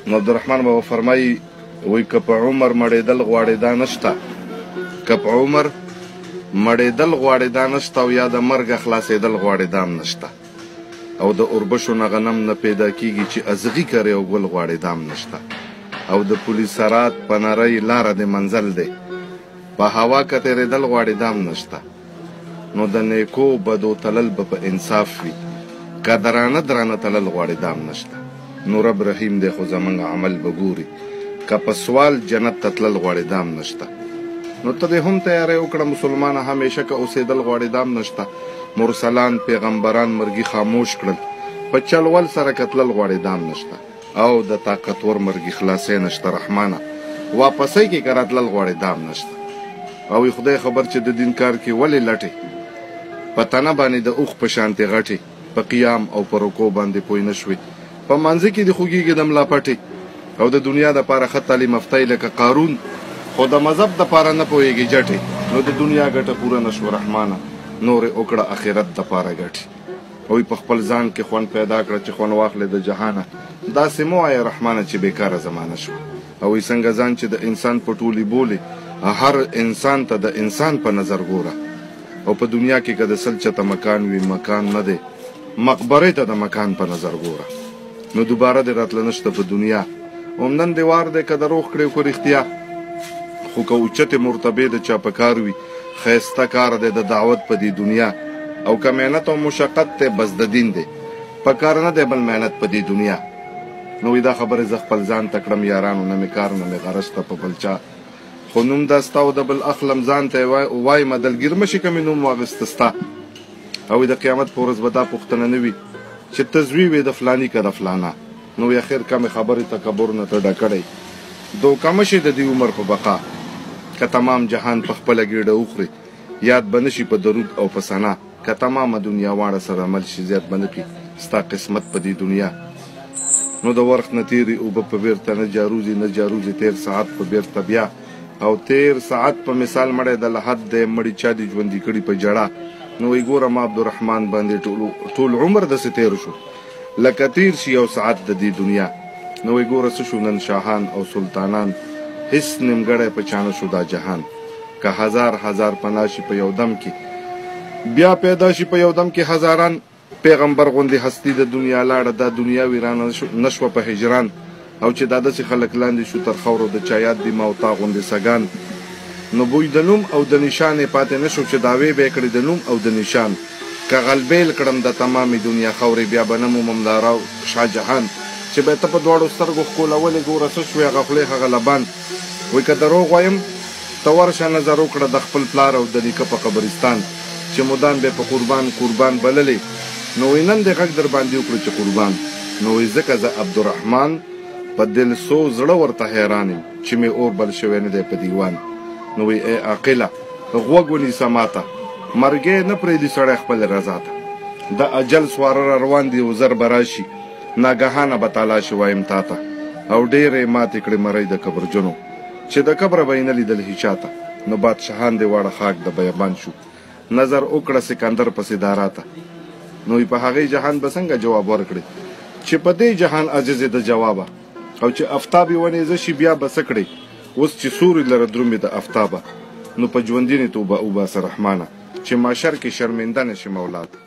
نو عبدالرحمن بابا فرمایي وایي که په عمر مړېدل غواړې دا نشته، که په عمر مړېدل غواړې دا نشته، او یا د مرګه خلاصېدل غواړې دا هم نشته، او د اوربشو نه غنم نه پیدا کېږي چې ازغي کرې او ګل غواړې دا هم نشته، او د پولیسرات په نرۍ لاره د منزل دی په هوا که تېرېدل غواړې دا هم نشته. نو د نیکو بدو تلل به په انصاف وي، که درانه درانه تلل غواړې دا هم نشته. نو رب رحیم دی خو زمونږ عمل به ګوري، که په سوال جنت ته تلل غواړې دا هم نشته. نو ته دې هم تیاری وکړه مسلمانه همیشه که اوسېدل غواړې دا هم نشته. مرسلان پیغمبران مرګي خاموش کړل، په چلول سره که تلل غواړې دا هم نشته. او د طاقتور مرګي خلاصې نشته رحمانه، واپسۍ کې که راتلل غواړې دا هم نشته. او خدای خبر چې د دین کار کې ولې لټې په تنه باندې د اوښ په شانتې غټې، په قیام او په رکو باندې پوی نه شوې، په مانځه کې د خوږېږي د ملا پټې، او د دنیا دپاره ښه تعلیم یافتی لکه قارون، خو د مذهب دپاره نه پوهېږي جټې. نو د دنیا ګټه پوره نه شوه رحمانه، نورې وکړه اخرت دپاره ګټې. او په خپل ځان کې خوند پیدا کړه چې خوند واخلې د جهانه، داسې مه وایه رحمانه چې بېکاره زمانه شوه. او څنګه ځان چې د انسان په ټولي بولې، هر انسان ته د انسان په نظر ګوره. او په دنیا کې که د سل چته مکان وي، مکان نه دی، مقبرې ته د مکان په نظر ګوره. نو دوباره دې راتله نشته په دنیا. عمدن دې وار دی که دروغ کړې خو رښتیا، خو که اوچتې مرتبې د چا په کار وي، ښایسته کار دی د دعوت په دې دنیا. او که محنت او مشقت دی بس د دین دی، په کار نه دی بل محنت په دې دنیا. نو دا خبرې زه خپل ځان ته کړم یارانو، نه مې کار نه مې غرض ته په بل چا، خو نوم دا ستا او د بل اخلم ځان ته وایم دلګیر مشي که مې نوم واخېسته ستا. او د قیامت په ورځ به دا پوښتنه نه وي چې ته زوی وې د فلاني که د فلانا. نو اخر کمې خبرې تکبر نه ته ډکړی، دوکه مشي د دې عمر په بقا، که تمام جهان په خپله ګېډه وخوري، یاد به نه شي په درود او په ثنا، که تمامه دنیا واړه سره عمل شي زیات به نه کړي ستا قسمت په دې دنیا. نو د وخت نه تېرې اوبه په بېرته نه جاروزي، نه جاروزي تېر ساعت په بېرته بیا، او تېر ساعت په مثال مړی د لحد دی، مړي چا دي ژوندي کړي په جړه. نو وایي ګوره ما عبدالرحمن باندې ټول عمر داسې تېر شو لکه تېر شي یو ساعت د دې دنیا. نو وایي ګوره څه شو نن شاهان او سلطانان، هېڅ نیمګړی په چا نه شو دا جهان. که هزار هزار پناه شي په یو دم کې، بیا پیدا شي په یو دم کې هزاران. پیغمبر غوندې هستی د دنیا لاړه، دا دنیا ویرانه نشوه په هجران. او چې دا داسې خلک لاندې شو تر خاورو د چا یاد دي ما او تا غوندې سګان. نو بوی د نوم او د نشان یې پاتې نه شو چې دعوې به یې کړې د نوم او د نشان. که غلبیل کړم د تمامې دنیا خاورې، بیا به نه مومم لاره شاه جهان. چې به یې ته په دواړو سترګو ښکلولې ګوره څه شوې هغه خولې هغه لبان. وایي که دروغ وایم ته ورشه نظر وکړه د خپل پلار او د نیکه په قبرستان، چې مدام به په قربان قربان بللې. نو وایي نن دې غږ در باندې وکړو چې قربان. نو وایي ځکه زه عبدالرحمن په دل سو زړه ورته حیران یم چې مې اور بل شوی نه دی په دیوان. نو وایي ای عاقله غوږ ونیسه ماته، مرګی نه پرېږدي سړی خپل رضا ته. د اجل سواره را روان دي او زر به راشي، ناګهانه به تالاشي وایم تا ته. او ډېرې ماتې کړې مرۍ د کبرجنو، چې د کبره به یې نه لیدل هیچا ته. نو بادشاهان دې واړه خاک د بیابان شو، نظر وکړه سکندر پسې دارا ته. نو په هغې جهان به څنګه جواب ورکړې چې په دې جهان عاجز د جوابه. او چې افتاب یې ونیزه شي بیا به څه کړې، اوس چې سوري لره درومې د افتابه. نو په ژوندینې توبه وباسه رحمانه، چې ماشر کې شرمنده نه شي مولا ته.